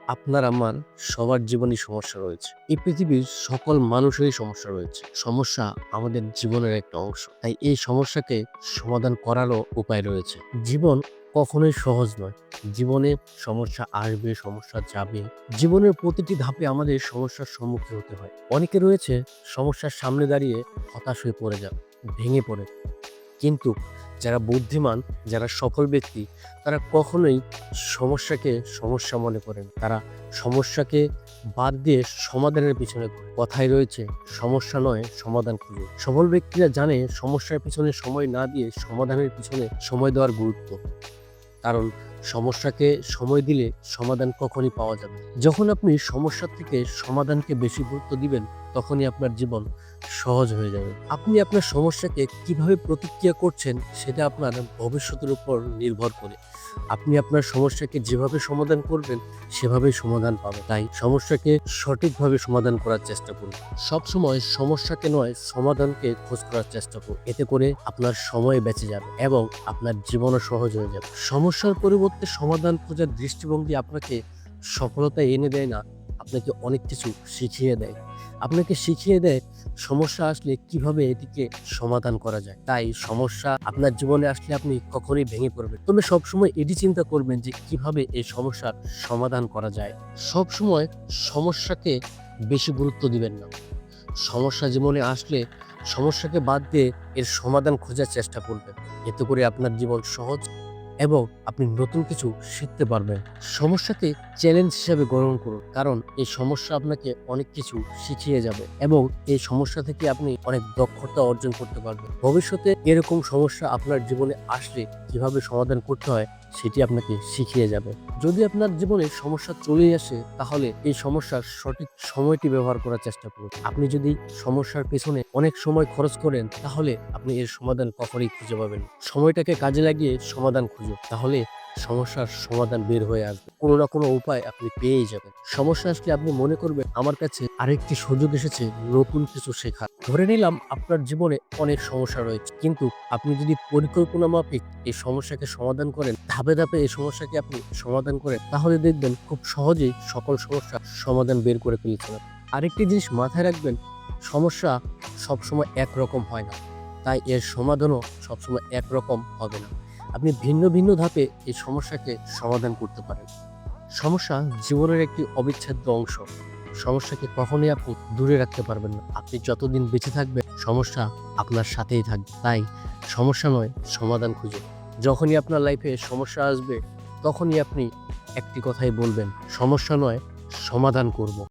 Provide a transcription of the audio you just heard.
আপনার আমার সবার জীবনেই সমস্যা রয়েছে। এই পৃথিবীর সকল মানুষেরই সমস্যা রয়েছে। সমস্যা আমাদের জীবনের একটা অংশ। তাই এই সমস্যাকে সমাধান করারও উপায় রয়েছে। জীবন কখনোই সহজ নয়। জীবনে সমস্যা আসবে, সমস্যা যাবে। জীবনের প্রতিটি ধাপে আমাদের সমস্যার সম্মুখীন হতে হয়। অনেকে রয়েছে সমস্যার সামনে দাঁড়িয়ে হতাশ হয়ে পড়ে যান, ভেঙে পড়ে। কিন্তু যারা বুদ্ধিমান, যারা সফল ব্যক্তি, তারা কখনোই সমস্যাকে সমস্যা মনে করেন। তারা সমস্যাকে বাদ দিয়ে সমাধানের পিছনে ঘোরে। কথায় রয়েছে, সমস্যা নয় সমাধান খুঁজো। সফল ব্যক্তিরা জানে সমস্যার পিছনে সময় না দিয়ে সমাধানের পিছনে সময় দেওয়ার গুরুত্ব। কারণ সমস্যাকে সময় দিলে সমাধান কখনই পাওয়া যাবে না। যখন আপনি সমস্যার থেকে সমাধানকে বেশি গুরুত্ব দিবেন, তখনই আপনার জীবন সহজ হয়ে যাবে। আপনি আপনার সমস্যাকে কিভাবে প্রতিক্রিয়া করছেন সেটা আপনার ভবিষ্যতের উপর নির্ভর করে। আপনি আপনার সমস্যাকে যেভাবে সমাধান করবেন সেভাবেই সমাধান পাবেন। তাই সমস্যাকে সঠিকভাবে সমাধান করার চেষ্টা করুন। সবসময় সমস্যাকে নয় সমাধানকে খোঁজ করার চেষ্টা করুন। এতে করে আপনার সময় বেঁচে যাবে এবং আপনার জীবনও সহজ হয়ে যাবে। সমস্যার পরিবর্তে সমাধান খোঁজার দৃষ্টিভঙ্গি আপনাকে সফলতা এনে দেয় না, আপনাকে অনেক কিছু শিখিয়ে দেয়। আপনাকে শিখিয়ে দেয় সমস্যা আসলে কিভাবে এটিকে সমাধান করা যায়। তাই সমস্যা আপনার জীবনে আসলে আপনি কখনোই ভেঙে পড়বেন। তবে সবসময় এটি চিন্তা করবেন যে কিভাবে এই সমস্যার সমাধান করা যায়। সবসময় সমস্যাকে বেশি গুরুত্ব দিবেন না। সমস্যা জীবনে আসলে সমস্যাকে বাদ দিয়ে এর সমাধান খোঁজার চেষ্টা করবেন। এতে করে আপনার জীবন সহজ এবং আপনি নতুন কিছু শিখতে পারবেন। সমস্যাকে চ্যালেঞ্জ হিসাবে গ্রহণ করুন, কারণ এই সমস্যা আপনাকে অনেক কিছু শিখিয়ে যাবে এবং এই সমস্যা থেকে আপনি অনেক দক্ষতা অর্জন করতে পারবেন। ভবিষ্যতে এরকম সমস্যা আপনার জীবনে আসলে কিভাবে সমাধান করতে হয় সেটি আপনাকে শিখিয়ে যাবে। যদি আপনার জীবনে সমস্যা চলেই আসে, তাহলে এই সমস্যার সঠিক সময়টি ব্যবহার করার চেষ্টা করুন। আপনি যদি সমস্যার পেছনে অনেক সময় খরচ করেন, তাহলে আপনি এর সমাধান কখনোই খুঁজে পাবেন না। সময়টাকে কাজে লাগিয়ে সমাধান খুঁজুন, তাহলে সমস্যার সমাধান বের হয়ে আসবে। কোনো না কোনো উপায় আপনি পেয়েই যাবেন। সমস্যা আসলে আপনি মনে করবেন, আমার কাছে আরেকটি সুযোগ এসেছে নতুন কিছু শেখার। ধরে নিলাম আপনার জীবনে অনেক সমস্যা রয়েছে, কিন্তু আপনি যদি পরিকল্পনা মাফিক এই সমস্যাকে সমাধান করেন, ধাপে ধাপে এই সমস্যাকে আপনি সমাধান করেন, তাহলে দেখবেন খুব সহজেই সকল সমস্যার সমাধান বের করে ফেলেছেন। আরেকটি জিনিস মাথায় রাখবেন, সমস্যা সবসময় একরকম হয় না, তাই এর সমাধানও সবসময় একরকম হবে না। আপনি ভিন্ন ভিন্ন ধাপে এই সমস্যাকে সমাধান করতে পারেন। সমস্যা জীবনের একটি অবিচ্ছেদ্য অংশ। সমস্যাকে কখনোই আপনি দূরে রাখতে পারবেন না। আপনি যতদিন বেঁচে থাকবেন, সমস্যা আপনার সাথেই থাকবে। তাই সমস্যা নয় সমাধান খুঁজুন। যখনই আপনার লাইফে সমস্যা আসবে, তখনই আপনি একটি কথাই বলবেন, সমস্যা নয় সমাধান করব।